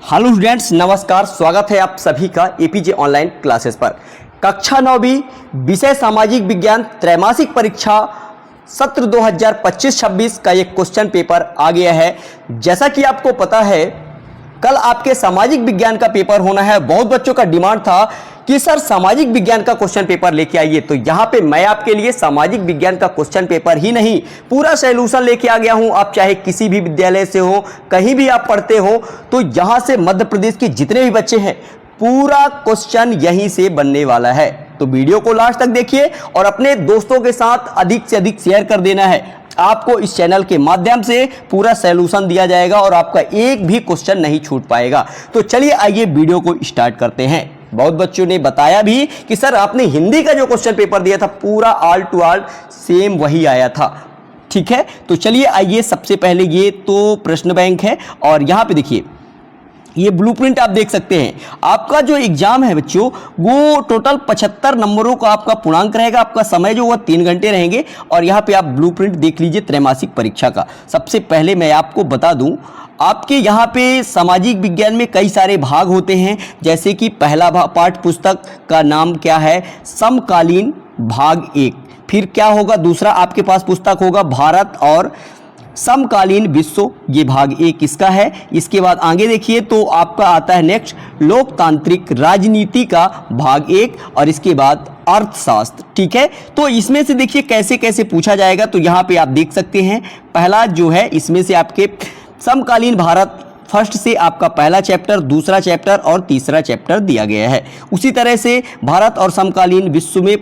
Hello students, नमस्कार। स्वागत है आप सभी का एपीजे ऑनलाइन क्लासेस पर। कक्षा 9वीं विषय सामाजिक विज्ञान त्रैमासिक परीक्षा सत्र 2025-26 का एक क्वेश्चन पेपर आ गया है। जैसा कि आपको पता है, कल आपके सामाजिक विज्ञान का पेपर होना है। बहुत बच्चों का डिमांड था कि सर सामाजिक विज्ञान का क्वेश्चन पेपर लेके आइए, तो यहाँ पे मैं आपके लिए सामाजिक विज्ञान का क्वेश्चन पेपर ही नहीं, पूरा सॉल्यूशन लेके आ गया हूँ। आप चाहे किसी भी विद्यालय से हो, कहीं भी आप पढ़ते हो, तो यहाँ से मध्य प्रदेश के जितने भी बच्चे हैं, पूरा क्वेश्चन यहीं से बनने वाला है। तो वीडियो को लास्ट तक देखिए और अपने दोस्तों के साथ अधिक से अधिक शेयर कर देना है। आपको इस चैनल के माध्यम से पूरा सॉल्यूशन दिया जाएगा और आपका एक भी क्वेश्चन नहीं छूट पाएगा। तो चलिए आइए वीडियो को स्टार्ट करते हैं। बहुत बच्चों ने बताया भी कि सर आपने हिंदी का जो क्वेश्चन पेपर दिया था पूरा ऑल टू ऑल सेम वही आया था। ठीक है, तो चलिए आइए। सबसे पहले ये तो प्रश्न बैंक है और यहाँ पे देखिए ये ब्लूप्रिंट आप देख सकते हैं। आपका जो एग्जाम है बच्चों, वो टोटल 75 नंबरों का आपका पूर्णांक रहेगा। आपका समय जो हुआ 3 घंटे रहेंगे और यहाँ पे आप ब्लूप्रिंट देख लीजिए त्रैमासिक परीक्षा का। सबसे पहले मैं आपको बता दूं, आपके यहाँ पे सामाजिक विज्ञान में कई सारे भाग होते हैं। जैसे कि पहला पाठ्य पुस्तक का नाम क्या है, समकालीन भाग 1। फिर क्या होगा, दूसरा आपके पास पुस्तक होगा भारत और समकालीन विश्व, ये भाग 1 किसका है। इसके बाद आगे देखिए तो आपका आता है नेक्स्ट लोकतांत्रिक राजनीति का भाग 1 और इसके बाद अर्थशास्त्र। ठीक है, तो इसमें से देखिए कैसे कैसे पूछा जाएगा। तो यहाँ पे आप देख सकते हैं, पहला जो है इसमें से आपके समकालीन भारत फर्स्ट से आपका पहला चैप्टर, दूसरा चैप्टर और तीसरा चैप्टर दिया गया है। उसी तरह से भारत और समकालीन विश्व में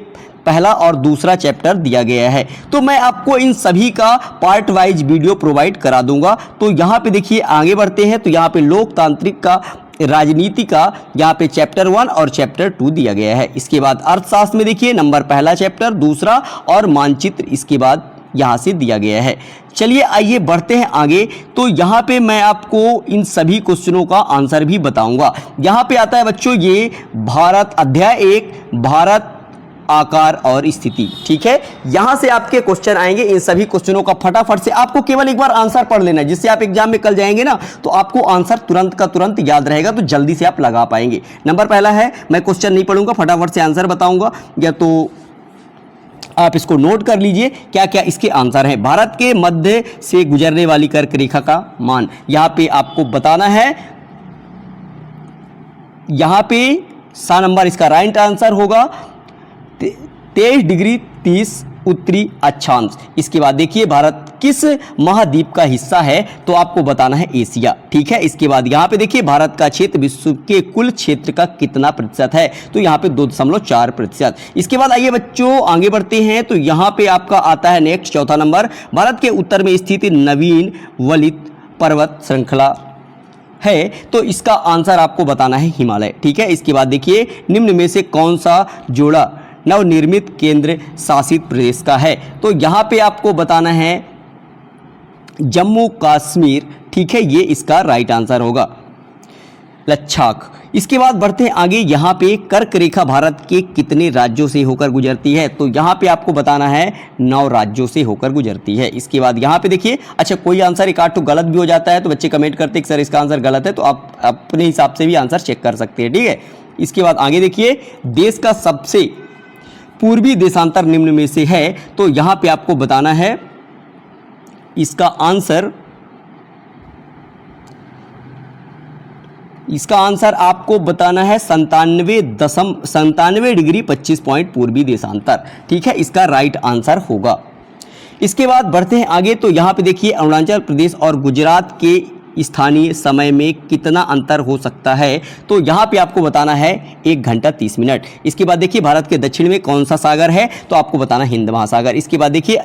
पहला और दूसरा चैप्टर दिया गया है। तो मैं आपको इन सभी का पार्ट वाइज वीडियो प्रोवाइड करा दूंगा। तो यहाँ पे देखिए आगे बढ़ते हैं, तो यहाँ पे लोकतांत्रिक का राजनीति का यहाँ पे चैप्टर 1 और चैप्टर 2 दिया गया है। इसके बाद अर्थशास्त्र में देखिए नंबर पहला चैप्टर, दूसरा और मानचित्र इसके बाद यहाँ से दिया गया है। चलिए आइए बढ़ते हैं आगे। तो यहाँ पे मैं आपको इन सभी क्वेश्चनों का आंसर भी बताऊंगा। यहाँ पे आता है बच्चों ये भारत अध्याय 1 भारत आकार और स्थिति। ठीक है, यहां से आपके क्वेश्चन आएंगे। इन सभी क्वेश्चनों का फटाफट से आपको केवल एक बार आंसर पढ़ लेना है, जिससे आप एग्जाम में कल जाएंगे ना तो आपको आंसर तुरंत का तुरंत याद रहेगा, तो जल्दी से आप लगा पाएंगे। नंबर पहला है, मैं क्वेश्चन नहीं पढ़ूंगा, फटाफट से आंसर बताऊंगा, या तो आप इसको नोट कर लीजिए क्या क्या इसके आंसर हैं। भारत के मध्य से गुजरने वाली कर्क रेखा का मान, यहां पे आपको बताना है। यहां पे सा नंबर इसका राइट आंसर होगा 23 डिग्री 30 उत्तरी अक्षांश। इसके बाद देखिए भारत किस महाद्वीप का हिस्सा है, तो आपको बताना है एशिया। ठीक है, इसके बाद यहाँ पे देखिए भारत का क्षेत्र विश्व के कुल क्षेत्र का कितना प्रतिशत है, तो यहाँ पे 2.4%। इसके बाद आइए बच्चों आगे बढ़ते हैं। तो यहाँ पे आपका आता है नेक्स्ट चौथा नंबर, भारत के उत्तर में स्थित नवीन वलित पर्वत श्रृंखला है, तो इसका आंसर आपको बताना है हिमालय। ठीक है, इसके बाद देखिए निम्न में से कौन सा जोड़ा नवनिर्मित केंद्र शासित प्रदेश का है, तो यहाँ पे आपको बताना है जम्मू कश्मीर। ठीक है, ये इसका राइट आंसर होगा, लद्दाख। इसके बाद बढ़ते हैं आगे। यहाँ पे कर्क रेखा भारत के कितने राज्यों से होकर गुजरती है, तो यहाँ पे आपको बताना है 9 राज्यों से होकर गुजरती है। इसके बाद यहाँ पे देखिए, अच्छा कोई आंसर एक आध तो गलत भी हो जाता है, तो बच्चे कमेंट करते हैं कि सर इसका आंसर गलत है, तो आप अपने हिसाब से भी आंसर चेक कर सकते हैं। ठीक है, इसके बाद आगे देखिए देश का सबसे पूर्वी देशांतर निम्न में से है, तो यहाँ पे आपको बताना है इसका आंसर आपको बताना है 97 डिग्री 25 पॉइंट पूर्वी देशांतर। ठीक है, इसका राइट आंसर होगा। इसके बाद बढ़ते हैं आगे। तो यहाँ पे देखिए अरुणाचल प्रदेश और गुजरात के स्थानीय समय में कितना अंतर हो सकता है, तो यहाँ पे आपको बताना है 1 घंटा 30 मिनट। इसके बाद देखिए भारत के दक्षिण में कौन सा सागर है, तो आपको बताना हिंद महासागर। इसके बाद देखिए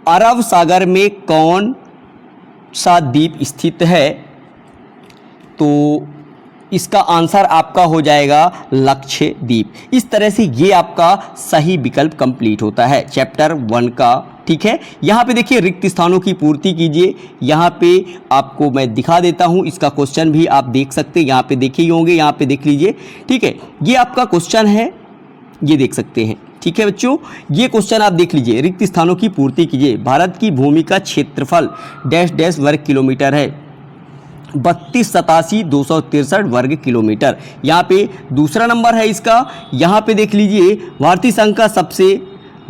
अरब सागर में कौन सा द्वीप स्थित है, तो इसका आंसर आपका हो जाएगा लक्षद्वीप। इस तरह से ये आपका सही विकल्प कंप्लीट होता है चैप्टर 1 का। ठीक है, यहाँ पे देखिए रिक्त स्थानों की पूर्ति कीजिए। यहाँ पे आपको मैं दिखा देता हूँ, इसका क्वेश्चन भी आप देख सकते हैं, यहाँ पे देखे ही होंगे, यहाँ पे देख लीजिए। ठीक है, ये आपका क्वेश्चन है, ये देख सकते हैं। ठीक है बच्चों, ये क्वेश्चन आप देख लीजिए, रिक्त स्थानों की पूर्ति कीजिए। भारत की भूमि का क्षेत्रफल डैश डैश वर्ग किलोमीटर है, 32,87,263 वर्ग किलोमीटर। यहाँ पे दूसरा नंबर है इसका। यहाँ पे देख लीजिए भारतीय संघ का सबसे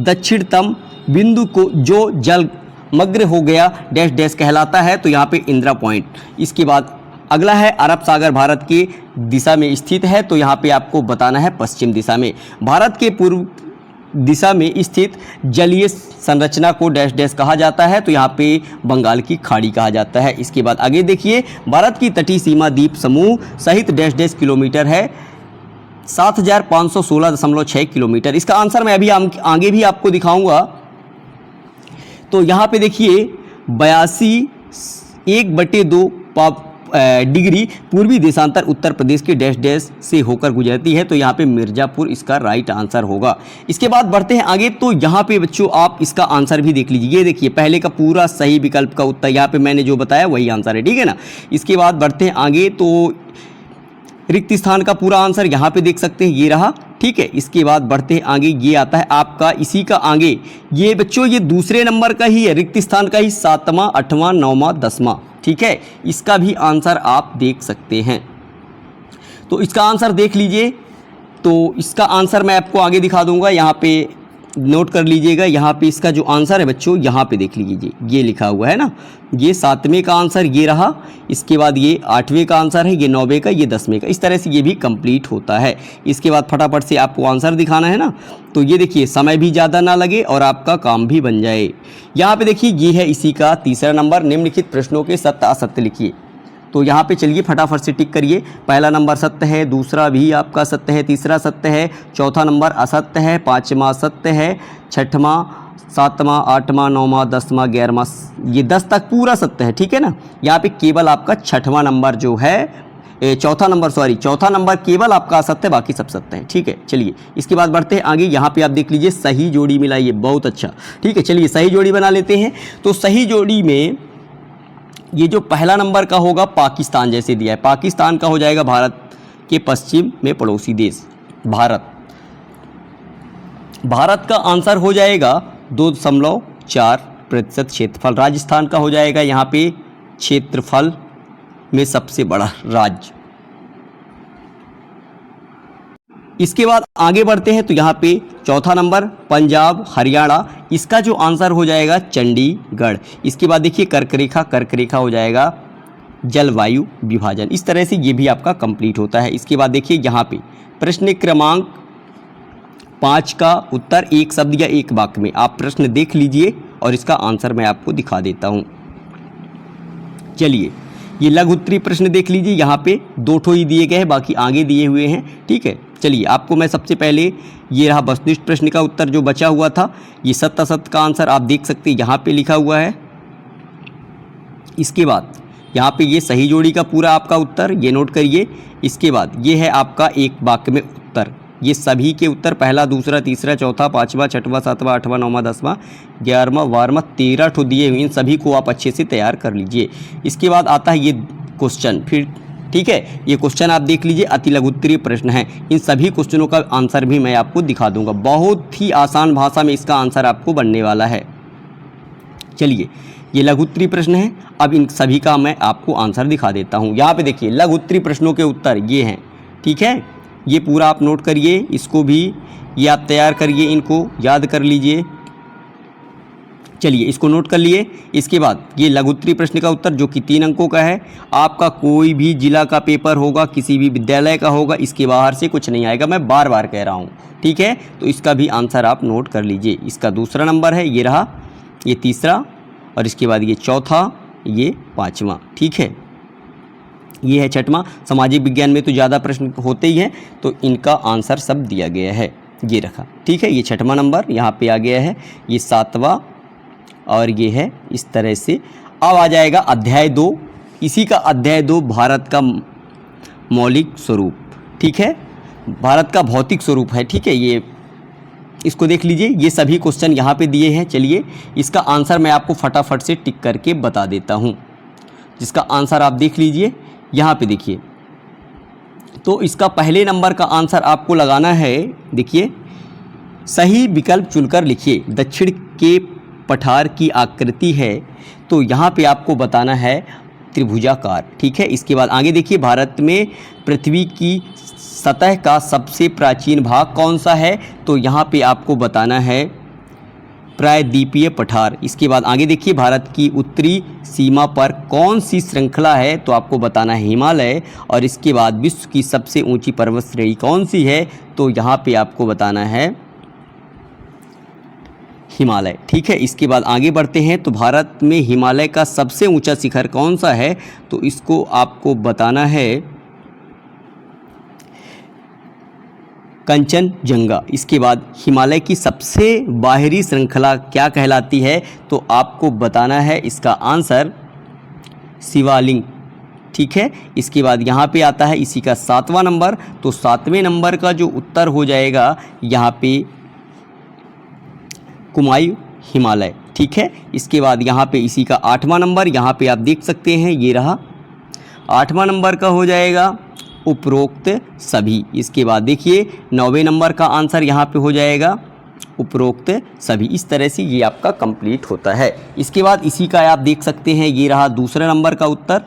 दक्षिणतम बिंदु को जो जलमग्न हो गया डैश डैश कहलाता है, तो यहाँ पे इंदिरा पॉइंट। इसके बाद अगला है अरब सागर भारत की दिशा में स्थित है, तो यहाँ पे आपको बताना है पश्चिम दिशा में। भारत के पूर्व दिशा में स्थित जलीय संरचना को डैश डैश कहा जाता है, तो यहाँ पे बंगाल की खाड़ी कहा जाता है। इसके बाद आगे देखिए भारत की तटीय सीमा द्वीप समूह सहित डैश डैश किलोमीटर है 7,516.6 किलोमीटर। इसका आंसर मैं अभी आगे भी आपको दिखाऊंगा। तो यहाँ पे देखिए 82.1/2 डिग्री पूर्वी देशांतर उत्तर प्रदेश के डैश डैश से होकर गुजरती है, तो यहाँ पे मिर्ज़ापुर इसका राइट आंसर होगा। इसके बाद बढ़ते हैं आगे, तो यहाँ पे बच्चों आप इसका आंसर भी देख लीजिए। ये देखिए पहले का पूरा सही विकल्प का उत्तर यहाँ पे मैंने जो बताया वही आंसर है, ठीक है ना। इसके बाद बढ़ते हैं आगे, तो रिक्त स्थान का पूरा आंसर यहाँ पे देख सकते हैं, ये रहा, ठीक है। इसके बाद बढ़ते हैं आगे, ये आता है आपका इसी का आगे, ये बच्चों ये दूसरे नंबर का ही है, रिक्त स्थान का ही 7वां 8वां 9वां 10वां, ठीक है। इसका भी आंसर आप देख सकते हैं। तो इसका आंसर देख लीजिए। तो इसका आंसर मैं आपको आगे दिखा दूंगा, यहाँ पे नोट कर लीजिएगा। यहाँ पे इसका जो आंसर है बच्चों यहाँ पे देख लीजिए, ये लिखा हुआ है ना, ये 7वें का आंसर ये रहा। इसके बाद ये 8वें का आंसर है, ये 9वें का, ये 10वें का। इस तरह से ये भी कंप्लीट होता है। इसके बाद फटाफट से आपको आंसर दिखाना है ना, तो ये देखिए समय भी ज़्यादा ना लगे और आपका काम भी बन जाए। यहाँ पे देखिए ये है इसी का तीसरा नंबर, निम्नलिखित प्रश्नों के सत्य असत्य लिखिए। तो यहाँ पे चलिए फटाफट से टिक करिए। पहला नंबर सत्य है, दूसरा भी आपका सत्य है, तीसरा सत्य है, चौथा नंबर असत्य है, 5वां सत्य है, 6वां 7वां 8वां 9वां 10वां 11वां, ये 10 तक पूरा सत्य है, ठीक है ना। यहाँ पे केवल आपका 6वां नंबर जो है चौथा नंबर केवल आपका असत्य, बाकी सब सत्य है, ठीक है। चलिए इसके बाद बढ़ते हैं आगे। यहाँ पे आप देख लीजिए सही जोड़ी मिलाइए, बहुत अच्छा, ठीक है। चलिए सही जोड़ी बना लेते हैं। तो सही जोड़ी में ये जो पहला नंबर का होगा पाकिस्तान, जैसे दिया है, पाकिस्तान का हो जाएगा भारत के पश्चिम में पड़ोसी देश भारत का आंसर हो जाएगा 2.4% क्षेत्रफल। राजस्थान का हो जाएगा यहाँ पे क्षेत्रफल में सबसे बड़ा राज्य। इसके बाद आगे बढ़ते हैं, तो यहाँ पे चौथा नंबर पंजाब हरियाणा, इसका जो आंसर हो जाएगा चंडीगढ़। इसके बाद देखिए कर्क रेखा हो जाएगा जलवायु विभाजन। इस तरह से ये भी आपका कंप्लीट होता है। इसके बाद देखिए यहाँ पे प्रश्न क्रमांक 5 का उत्तर एक शब्द या एक वाक्य में आप प्रश्न देख लीजिए और इसका आंसर मैं आपको दिखा देता हूँ। चलिए ये लघु उत्तरीय प्रश्न देख लीजिए, यहाँ पे 2 ठो ही दिए गए हैं, बाकी आगे दिए हुए हैं, ठीक है। चलिए आपको मैं सबसे पहले ये रहा वस्तुनिष्ठ प्रश्न का उत्तर जो बचा हुआ था, ये सत्य असत्य का आंसर आप देख सकते हैं, यहाँ पे लिखा हुआ है। इसके बाद यहाँ पे ये सही जोड़ी का पूरा आपका उत्तर, ये नोट करिए। इसके बाद ये है आपका एक वाक्य में उत्तर, ये सभी के उत्तर पहला दूसरा तीसरा चौथा 5वां 6वां 7वां 8वां 9वां 10वां 11वां 12वां 13 ठो दिए हुए, इन सभी को आप अच्छे से तैयार कर लीजिए। इसके बाद आता है ये क्वेश्चन, फिर ठीक है, ये क्वेश्चन आप देख लीजिए, अति लघु उत्तरीय प्रश्न है। इन सभी क्वेश्चनों का आंसर भी मैं आपको दिखा दूंगा, बहुत ही आसान भाषा में इसका आंसर आपको बनने वाला है। चलिए ये लघु उत्तरीय प्रश्न है, अब इन सभी का मैं आपको आंसर दिखा देता हूँ। यहाँ पे देखिए लघु उत्तरीय प्रश्नों के उत्तर ये हैं, ठीक है। ये पूरा आप नोट करिए, इसको भी ये आप तैयार करिए, इनको याद कर लीजिए। चलिए इसको नोट कर लिए। इसके बाद ये लघु उत्तरीय प्रश्न का उत्तर जो कि 3 अंकों का है, आपका कोई भी जिला का पेपर होगा, किसी भी विद्यालय का होगा, इसके बाहर से कुछ नहीं आएगा, मैं बार बार कह रहा हूँ, ठीक है। तो इसका भी आंसर आप नोट कर लीजिए। इसका दूसरा नंबर है, ये रहा, ये तीसरा, और इसके बाद ये चौथा, ये 5वां, ठीक है। ये है 6वां। सामाजिक विज्ञान में तो ज़्यादा प्रश्न होते ही हैं, तो इनका आंसर सब दिया गया है, ये रखा, ठीक है। ये 6वां नंबर यहाँ पे आ गया है, ये 7वां, और ये है इस तरह से। अब आ जाएगा अध्याय 2, इसी का अध्याय 2 भारत का मौलिक स्वरूप, ठीक है, भारत का भौतिक स्वरूप है, ठीक है। ये इसको देख लीजिए, ये सभी क्वेश्चन यहाँ पे दिए हैं। चलिए इसका आंसर मैं आपको फटाफट से टिक करके बता देता हूँ, जिसका आंसर आप देख लीजिए। यहाँ पे देखिए, तो इसका पहले नंबर का आंसर आपको लगाना है, देखिए सही विकल्प चुनकर लिखिए। दक्षिण के पठार की आकृति है, तो यहाँ पे आपको बताना है त्रिभुजाकार। ठीक है, इसके बाद आगे देखिए, भारत में पृथ्वी की सतह का सबसे प्राचीन भाग कौन सा है? तो यहाँ पे आपको बताना है प्रायद्वीपीय पठार। इसके बाद आगे देखिए, भारत की उत्तरी सीमा पर कौन सी श्रृंखला है? तो आपको बताना है हिमालय। और इसके बाद विश्व की सबसे ऊंची पर्वत श्रेणी कौन सी है? तो यहाँ पे आपको बताना है हिमालय। ठीक है, इसके बाद आगे बढ़ते हैं, तो भारत में हिमालय का सबसे ऊंचा शिखर कौन सा है? तो इसको आपको बताना है कंचनजंगा। इसके बाद हिमालय की सबसे बाहरी श्रृंखला क्या कहलाती है? तो आपको बताना है इसका आंसर शिवालिक। ठीक है, इसके बाद यहाँ पे आता है इसी का 7वां नंबर। तो 7वें नंबर का जो उत्तर हो जाएगा यहाँ पे कुमायूं हिमालय। ठीक है, इसके बाद यहाँ पे इसी का 8वां नंबर, यहाँ पे आप देख सकते हैं, ये रहा 8वां नंबर का हो जाएगा उपरोक्त सभी। इसके बाद देखिए 9वें नंबर का आंसर यहाँ पे हो जाएगा उपरोक्त सभी। इस तरह से ये आपका कंप्लीट होता है। इसके बाद इसी का आप देख सकते हैं, ये रहा दूसरे नंबर का उत्तर।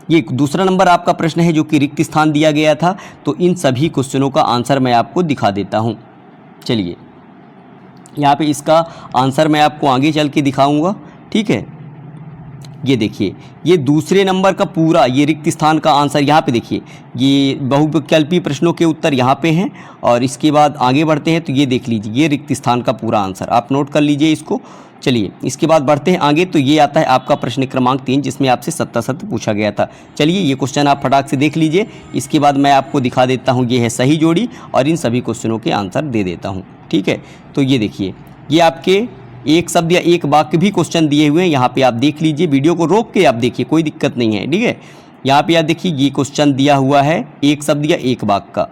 ये दूसरा नंबर आपका प्रश्न है जो कि रिक्त स्थान दिया गया था। तो इन सभी क्वेश्चनों का आंसर मैं आपको दिखा देता हूँ। चलिए, यहाँ पे इसका आंसर मैं आपको आगे चल के दिखाऊंगा। ठीक है, ये देखिए, ये दूसरे नंबर का पूरा ये रिक्त स्थान का आंसर यहाँ पे देखिए, ये बहुविकल्पी प्रश्नों के उत्तर यहाँ पे हैं। और इसके बाद आगे बढ़ते हैं, तो ये देख लीजिए, ये रिक्त स्थान का पूरा आंसर आप नोट कर लीजिए इसको। चलिए, इसके बाद बढ़ते हैं आगे, तो ये आता है आपका प्रश्न क्रमांक 3, जिसमें आपसे सत्ता पूछा गया था। चलिए, ये क्वेश्चन आप फटाक से देख लीजिए। इसके बाद मैं आपको दिखा देता हूँ, ये है सही जोड़ी, और इन सभी क्वेश्चनों के आंसर दे देता हूँ। ठीक है, तो ये देखिए, ये आपके एक शब्द या एक वाक्य भी क्वेश्चन दिए हुए हैं। यहाँ पे आप देख लीजिए, वीडियो को रोक के आप देखिए, कोई दिक्कत नहीं है। ठीक है, यहाँ पे आप देखिए, ये क्वेश्चन दिया हुआ है एक शब्द या एक वाक्य का।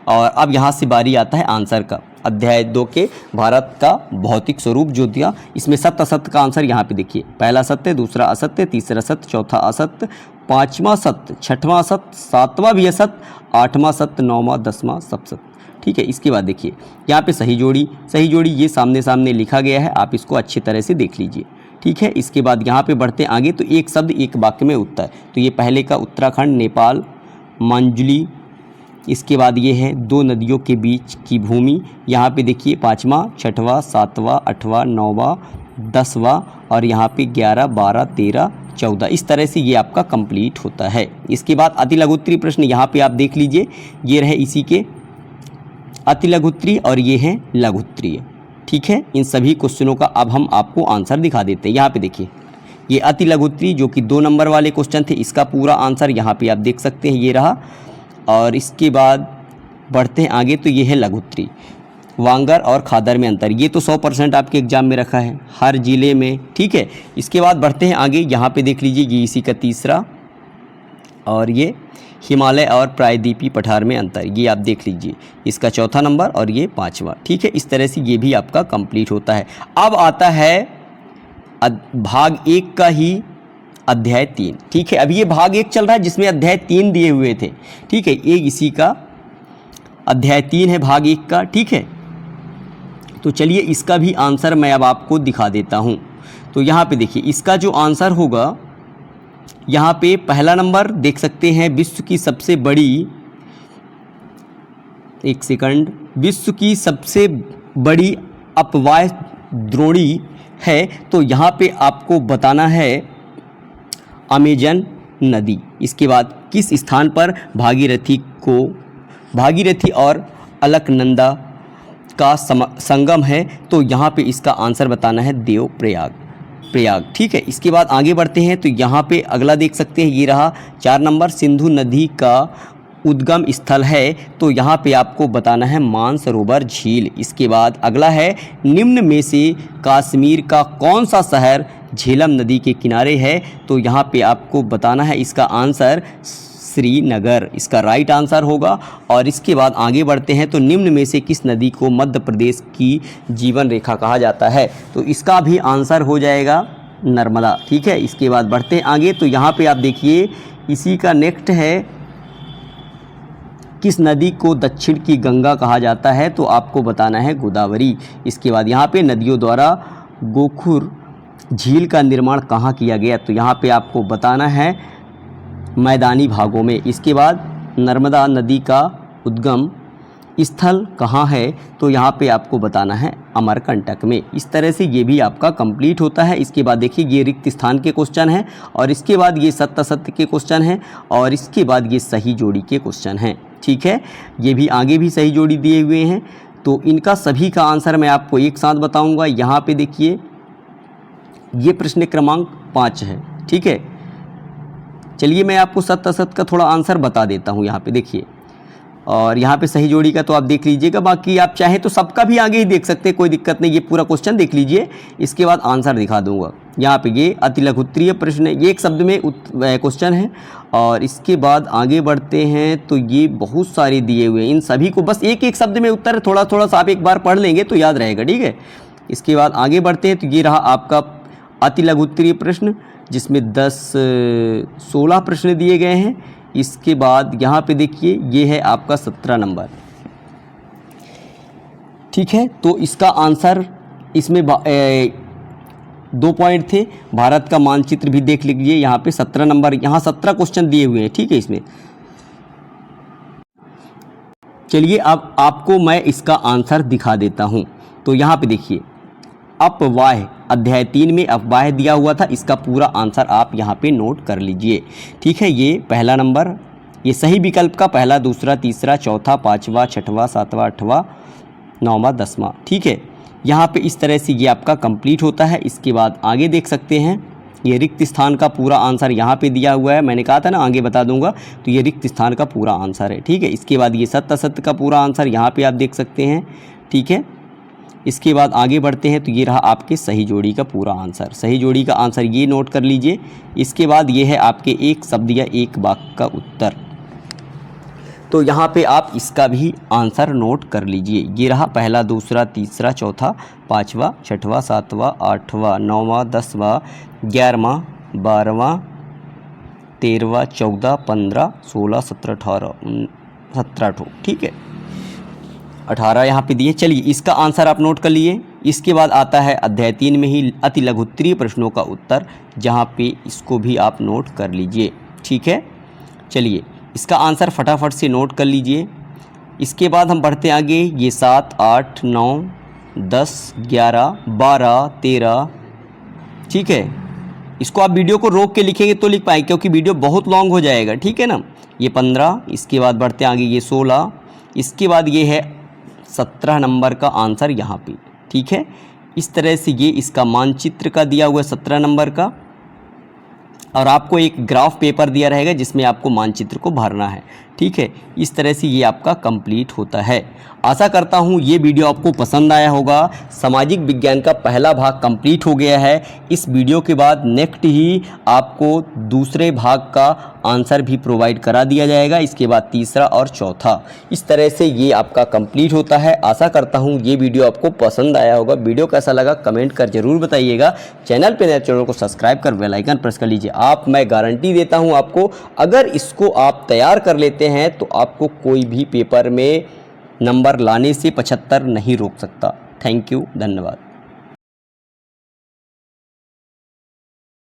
और अब यहाँ से बारी आता है आंसर का। अध्याय 2 के भारत का भौतिक स्वरूप जो दिया, इसमें सत्य असत्य का आंसर यहाँ पे देखिए, पहला सत्य, दूसरा असत्य, तीसरा सत्य, चौथा असत्य, 5वां सत्य, 6वां सत्य, 7वां भी असत्य, 8वां सत्य, 9वां, 10वां सब सत्य। ठीक है, इसके बाद देखिए, यहाँ पे सही जोड़ी ये सामने सामने लिखा गया है, आप इसको अच्छी तरह से देख लीजिए। ठीक है, इसके बाद यहाँ पे बढ़ते आगे, तो एक शब्द एक वाक्य में उत्तर। तो ये पहले का उत्तराखंड, नेपाल, मंजुली। इसके बाद ये है 2 नदियों के बीच की भूमि। यहाँ पे देखिए 5वां, 6वां, 7वां, 8वां, 9वां, 10वां, और यहाँ पे 11, 12, 13, 14। इस तरह से ये आपका कंप्लीट होता है। इसके बाद अति लघुत्तरी प्रश्न यहाँ पे आप देख लीजिए, ये रहे इसी के अति लघुत्तरी, और ये हैं लघुत्तरीय। ठीक है, इन सभी क्वेश्चनों का अब हम आपको आंसर दिखा देते हैं। यहाँ पे देखिए, ये अति लघुत्तरी जो कि 2 नंबर वाले क्वेश्चन थे, इसका पूरा आंसर यहाँ पे आप देख सकते हैं, ये रहा। और इसके बाद बढ़ते हैं आगे, तो ये है लघुत्तरी। वांगर और खादर में अंतर, ये तो 100% आपके एग्जाम में रखा है हर जिले में। ठीक है, इसके बाद बढ़ते हैं आगे, यहाँ पे देख लीजिए, ये इसी का तीसरा, और ये हिमालय और प्रायद्वीपीय पठार में अंतर, ये आप देख लीजिए, इसका 4था नंबर, और ये 5वां। ठीक है, इस तरह से ये भी आपका कंप्लीट होता है। अब आता है भाग 1 का ही अध्याय 3। ठीक है, अभी ये भाग 1 चल रहा है जिसमें अध्याय 3 दिए हुए थे। ठीक है, ये इसी का अध्याय 3 है भाग 1 का। ठीक है, तो चलिए इसका भी आंसर मैं अब आपको दिखा देता हूँ। तो यहाँ पे देखिए, इसका जो आंसर होगा, यहाँ पे पहला नंबर देख सकते हैं, विश्व की सबसे बड़ी, एक सेकंड, विश्व की सबसे बड़ी अपवाह द्रोणी है। तो यहाँ पे आपको बताना है अमेजन नदी। इसके बाद किस स्थान पर भागीरथी और अलकनंदा का संगम है? तो यहाँ पे इसका आंसर बताना है देवप्रयाग। ठीक है, इसके बाद आगे बढ़ते हैं, तो यहाँ पे अगला देख सकते हैं, ये रहा 4 नंबर, सिंधु नदी का उद्गम स्थल है। तो यहाँ पे आपको बताना है मानसरोवर झील। इसके बाद अगला है, निम्न में से कश्मीर का कौन सा शहर झेलम नदी के किनारे है? तो यहाँ पे आपको बताना है इसका आंसर श्रीनगर, इसका राइट आंसर होगा। और इसके बाद आगे बढ़ते हैं, तो निम्न में से किस नदी को मध्य प्रदेश की जीवन रेखा कहा जाता है? तो इसका भी आंसर हो जाएगा नर्मदा। ठीक है, इसके बाद बढ़ते हैं आगे, तो यहाँ पे आप देखिए, इसी का नेक्स्ट है, किस नदी को दक्षिण की गंगा कहा जाता है? तो आपको बताना है गोदावरी। इसके बाद यहाँ पे नदियों द्वारा गोखुर झील का निर्माण कहाँ किया गया, तो यहाँ पे आपको बताना है मैदानी भागों में। इसके बाद नर्मदा नदी का उद्गम स्थल कहाँ है, तो यहाँ पे आपको बताना है अमरकंटक में। इस तरह से ये भी आपका कंप्लीट होता है। इसके बाद देखिए ये रिक्त स्थान के क्वेश्चन हैं, और इसके बाद ये सत्य असत्य के क्वेश्चन हैं, और इसके बाद ये सही जोड़ी के क्वेश्चन हैं। ठीक है, ये भी आगे भी सही जोड़ी दिए हुए हैं, तो इनका सभी का आंसर मैं आपको एक साथ बताऊँगा। यहाँ पर देखिए ये प्रश्न क्रमांक 5 है। ठीक है, चलिए मैं आपको सत्य असत्य का थोड़ा आंसर बता देता हूँ। यहाँ पे देखिए, और यहाँ पे सही जोड़ी का तो आप देख लीजिएगा, बाकी आप चाहें तो सबका भी आगे ही देख सकते हैं, कोई दिक्कत नहीं। ये पूरा क्वेश्चन देख लीजिए, इसके बाद आंसर दिखा दूंगा। यहाँ पे ये अति लघु उत्तरीय प्रश्न, ये एक शब्द में क्वेश्चन है। और इसके बाद आगे बढ़ते हैं तो ये बहुत सारे दिए हुए हैं, इन सभी को बस एक एक शब्द में उत्तर थोड़ा थोड़ा सा आप एक बार पढ़ लेंगे तो याद रहेगा। ठीक है, इसके बाद आगे बढ़ते हैं तो ये रहा आपका अति लघु उत्तरीय प्रश्न, जिसमें 16 प्रश्न दिए गए हैं। इसके बाद यहाँ पे देखिए ये है आपका 17 नंबर। ठीक है, तो इसका आंसर इसमें 2 पॉइंट थे। भारत का मानचित्र भी देख लीजिए, यहाँ पे 17 नंबर, यहाँ 17 क्वेश्चन दिए हुए हैं। ठीक है, इसमें चलिए अब आपको मैं इसका आंसर दिखा देता हूँ। तो यहाँ पे देखिए अपवाह, अध्याय 3 में अपवाह दिया हुआ था, इसका पूरा आंसर आप यहाँ पे नोट कर लीजिए। ठीक है, ये पहला नंबर, ये सही विकल्प का पहला, दूसरा, तीसरा, चौथा, पाँचवा, छठवां, सातवां, आठवां, 9वां, 10वां। ठीक है, यहाँ पे इस तरह से ये आपका कंप्लीट होता है। इसके बाद आगे देख सकते हैं, ये रिक्त स्थान का पूरा आंसर यहाँ पे दिया हुआ है। मैंने कहा था ना आगे बता दूंगा, तो ये रिक्त स्थान का पूरा आंसर है। ठीक है, इसके बाद ये सत्य असत्य का पूरा आंसर यहाँ पे आप देख सकते हैं। ठीक है, इसके बाद आगे बढ़ते हैं तो ये रहा आपके सही जोड़ी का पूरा आंसर। सही जोड़ी का आंसर ये नोट कर लीजिए। इसके बाद ये है आपके एक शब्द या एक वाक्य का उत्तर, तो यहाँ पे आप इसका भी आंसर नोट कर लीजिए। ये रहा पहला, दूसरा, तीसरा, चौथा, पाँचवा, छठवां, सातवां, आठवां, 9वां, 10वां, 11वां, 12वां, 13वां, 14, 15, 16, 17, 18, 17 ठीक है, 18 यहाँ पे दिए। चलिए इसका आंसर आप नोट कर लिए। इसके बाद आता है अध्याय 3 में ही अति लघु उत्तरीय प्रश्नों का उत्तर, जहाँ पे इसको भी आप नोट कर लीजिए। ठीक है, चलिए इसका आंसर फटाफट से नोट कर लीजिए। इसके बाद हम बढ़ते आगे, ये 7, 8, 9, 10, 11, 12, 13। ठीक है, इसको आप वीडियो को रोक के लिखेंगे तो लिख पाएंगे, क्योंकि वीडियो बहुत लॉन्ग हो जाएगा। ठीक है ना, ये 15, इसके बाद बढ़ते आगे ये 16, इसके बाद ये है 17 नंबर का आंसर यहाँ पे। ठीक है, इस तरह से ये इसका मानचित्र का दिया हुआ है 17 नंबर का, और आपको एक ग्राफ पेपर दिया रहेगा जिसमें आपको मानचित्र को भरना है। ठीक है, इस तरह से ये आपका कंप्लीट होता है। आशा करता हूँ ये वीडियो आपको पसंद आया होगा। सामाजिक विज्ञान का पहला भाग कंप्लीट हो गया है। इस वीडियो के बाद नेक्स्ट ही आपको दूसरे भाग का आंसर भी प्रोवाइड करा दिया जाएगा, इसके बाद तीसरा और चौथा। इस तरह से ये आपका कंप्लीट होता है। आशा करता हूँ ये वीडियो आपको पसंद आया होगा। वीडियो कैसा लगा कमेंट कर जरूर बताइएगा। चैनल पे नए, चैनल को सब्सक्राइब कर बेल आइकन प्रेस कर लीजिए। मैं गारंटी देता हूँ आपको, अगर इसको आप तैयार कर लेते हैं तो आपको कोई भी पेपर में नंबर लाने से 75 नहीं रोक सकता। थैंक यू, धन्यवाद।